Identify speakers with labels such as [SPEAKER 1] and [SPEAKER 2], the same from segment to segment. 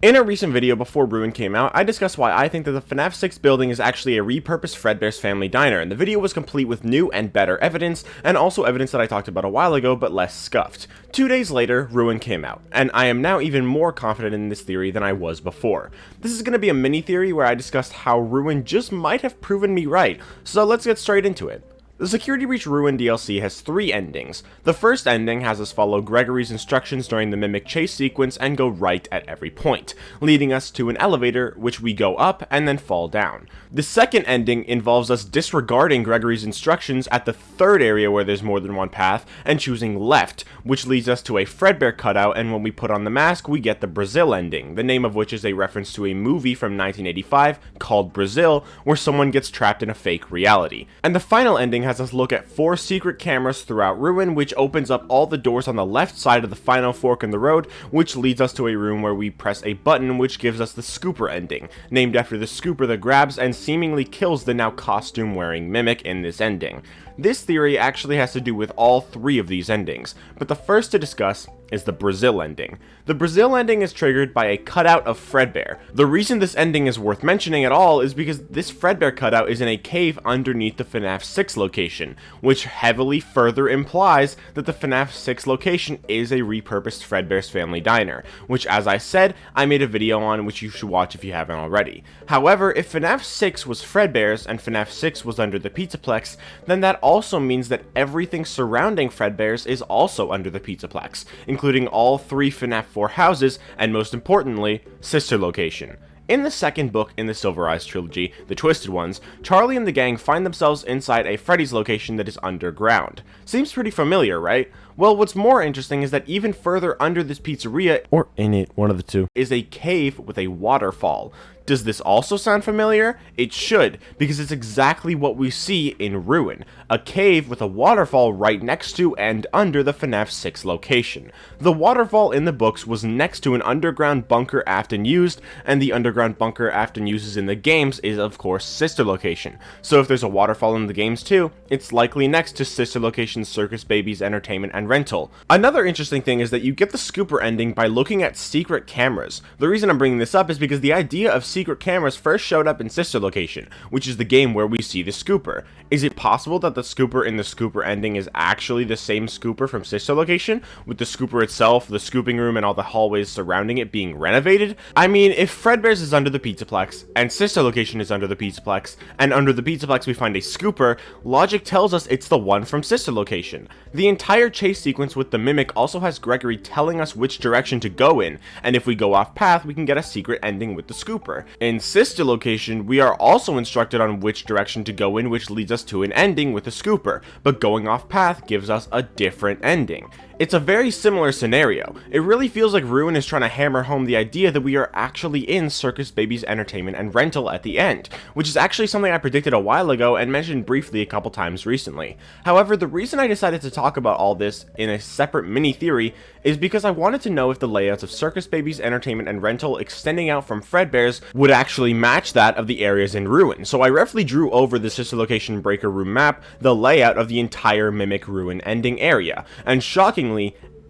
[SPEAKER 1] In a recent video before Ruin came out, I discussed why I think that the FNAF 6 building is actually a repurposed Fredbear's Family Diner, and the video was complete with new and better evidence, and also evidence that I talked about a while ago but less scuffed. 2 days later, Ruin came out, and I am now even more confident in this theory than I was before. This is going to be a mini theory where I discussed how Ruin just might have proven me right, so let's get straight into it. The Security Breach Ruin DLC has 3 endings. The first ending has us follow Gregory's instructions during the Mimic chase sequence and go right at every point, leading us to an elevator which we go up and then fall down. The second ending involves us disregarding Gregory's instructions at the third area where there's more than one path and choosing left, which leads us to a Fredbear cutout, and when we put on the mask we get the Brazil ending, the name of which is a reference to a movie from 1985 called Brazil, where someone gets trapped in a fake reality. And the final ending has us look at 4 secret cameras throughout Ruin, which opens up all the doors on the left side of the final fork in the road, which leads us to a room where we press a button which gives us the Scooper ending, named after the scooper that grabs and seemingly kills the now costume-wearing Mimic in this ending. This theory actually has to do with all 3 of these endings, but the first to discuss is the Brazil ending. The Brazil ending is triggered by a cutout of Fredbear. The reason this ending is worth mentioning at all is because this Fredbear cutout is in a cave underneath the FNAF 6 location, which heavily further implies that the FNAF 6 location is a repurposed Fredbear's Family Diner, which, as I said, I made a video on, which you should watch if you haven't already. However, if FNAF 6 was Fredbear's and FNAF 6 was under the Pizzaplex, then that also means that everything surrounding Fredbear's is also under the Pizzaplex, including all 3 FNAF 4 houses, and most importantly, Sister Location. In the second book in the Silver Eyes trilogy, The Twisted Ones, Charlie and the gang find themselves inside a Freddy's location that is underground. Seems pretty familiar, right? Well, what's more interesting is that even further under this pizzeria, or in it, one of the two, is a cave with a waterfall. Does this also sound familiar? It should, because it's exactly what we see in Ruin, a cave with a waterfall right next to and under the FNAF 6 location. The waterfall in the books was next to an underground bunker Afton used, and the underground bunker Afton uses in the games is of course Sister Location. So if there's a waterfall in the games too, it's likely next to Sister Location's Circus Baby's Entertainment and Rental. Another interesting thing is that you get the Scooper ending by looking at secret cameras. The reason I'm bringing this up is because the idea of secret cameras first showed up in Sister Location, which is the game where we see the Scooper. Is it possible that the Scooper in the Scooper ending is actually the same Scooper from Sister Location, with the Scooper itself, the scooping room, and all the hallways surrounding it being renovated? I mean, if Fredbear's is under the Pizzaplex, and Sister Location is under the Pizzaplex, and under the Pizzaplex we find a Scooper, logic tells us it's the one from Sister Location. The entire chase sequence with the Mimic also has Gregory telling us which direction to go in, and if we go off path, we can get a secret ending with the Scooper. In Sister Location, we are also instructed on which direction to go in, which leads us to an ending with the Scooper, but going off path gives us a different ending. It's a very similar scenario. It really feels like Ruin is trying to hammer home the idea that we are actually in Circus Baby's Entertainment and Rental at the end, which is actually something I predicted a while ago and mentioned briefly a couple times recently. However, the reason I decided to talk about all this in a separate mini theory is because I wanted to know if the layouts of Circus Baby's Entertainment and Rental extending out from Fredbear's would actually match that of the areas in Ruin. So I roughly drew over the Sister Location Breaker Room map the layout of the entire Mimic Ruin ending area, and shockingly,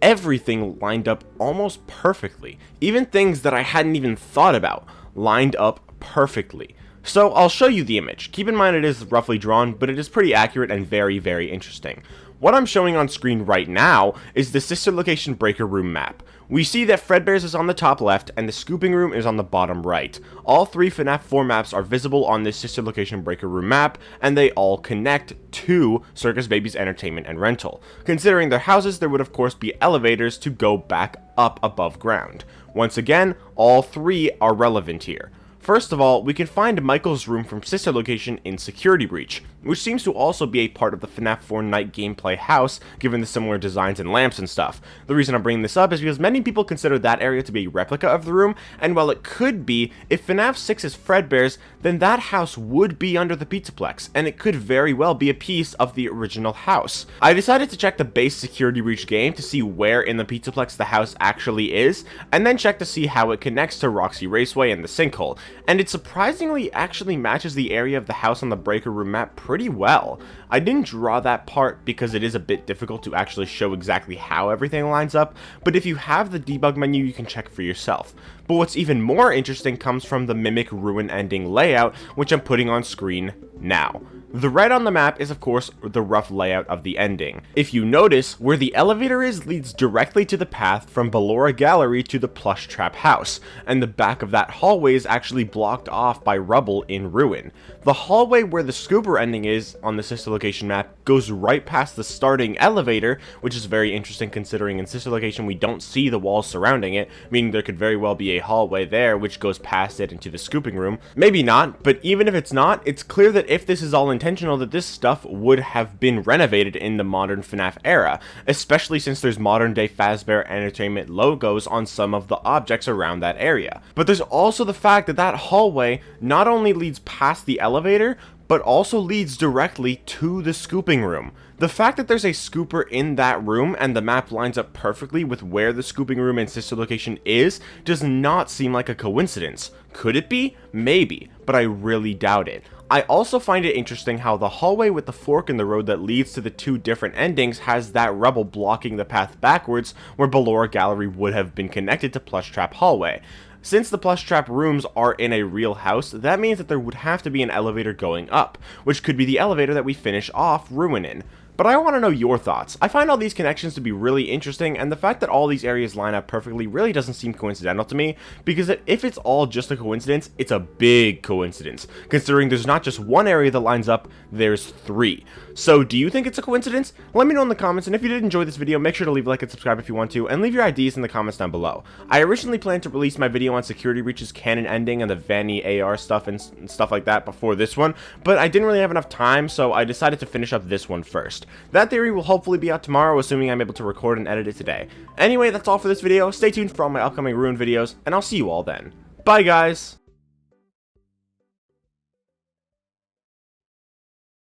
[SPEAKER 1] everything lined up almost perfectly. Even things that I hadn't even thought about lined up perfectly. So I'll show you the image. Keep in mind it is roughly drawn, but it is pretty accurate and very, very interesting. What I'm showing on screen right now is the Sister Location Breaker Room map. We see that Fredbear's is on the top left and the Scooping Room is on the bottom right. All 3 FNAF 4 maps are visible on this Sister Location Breaker Room map, and they all connect to Circus Baby's Entertainment and Rental. Considering their houses, there would of course be elevators to go back up above ground. Once again, all 3 are relevant here. First of all, we can find Michael's room from Sister Location in Security Breach, which seems to also be a part of the FNAF 4 night gameplay house, given the similar designs and lamps and stuff. The reason I'm bringing this up is because many people consider that area to be a replica of the room, and while it could be, if FNAF 6 is Fredbear's, then that house would be under the Pizzaplex, and it could very well be a piece of the original house. I decided to check the base Security Breach game to see where in the Pizzaplex the house actually is, and then check to see how it connects to Roxy Raceway and the sinkhole, and it surprisingly actually matches the area of the house on the Breaker Room map pretty well. I didn't draw that part because it is a bit difficult to actually show exactly how everything lines up, but if you have the debug menu, you can check for yourself. But what's even more interesting comes from the Mimic Ruin ending layout, which I'm putting on screen now. The red on the map is of course the rough layout of the ending. If you notice, where the elevator is leads directly to the path from Ballora Gallery to the Plush Trap house, and the back of that hallway is actually blocked off by rubble in ruin. The hallway where the Scooper ending is on the sister location map goes right past the starting elevator, which is very interesting considering in sister location we don't see the walls surrounding it, meaning there could very well be a hallway there which goes past it into the scooping room. Maybe not, but even if it's not, it's clear that if this is all intentional, that this stuff would have been renovated in the modern FNaF era, especially since there's modern day Fazbear Entertainment logos on some of the objects around that area. But there's also the fact that that hallway not only leads past the elevator, but also leads directly to the scooping room. The fact that there's a scooper in that room and the map lines up perfectly with where the scooping room and sister location is does not seem like a coincidence. Could it be? Maybe, but I really doubt it. I also find it interesting how the hallway with the fork in the road that leads to the two different endings has that rubble blocking the path backwards where Ballora Gallery would have been connected to Plush Trap Hallway. Since the Plush Trap rooms are in a real house, that means that there would have to be an elevator going up, which could be the elevator that we finish off Ruin in. But I want to know your thoughts. I find all these connections to be really interesting, and the fact that all these areas line up perfectly really doesn't seem coincidental to me, because if it's all just a coincidence, it's a big coincidence, considering there's not just one area that lines up, there's 3. So do you think it's a coincidence? Let me know in the comments, and if you did enjoy this video, make sure to leave a like and subscribe if you want to, and leave your ideas in the comments down below. I originally planned to release my video on Security Breach's canon ending and the Vanny AR stuff and stuff like that before this one, but I didn't really have enough time, so I decided to finish up this one first. That theory will hopefully be out tomorrow, assuming I'm able to record and edit it today. Anyway, that's all for this video. Stay tuned for all my upcoming Ruin videos, and I'll see you all then. Bye, guys!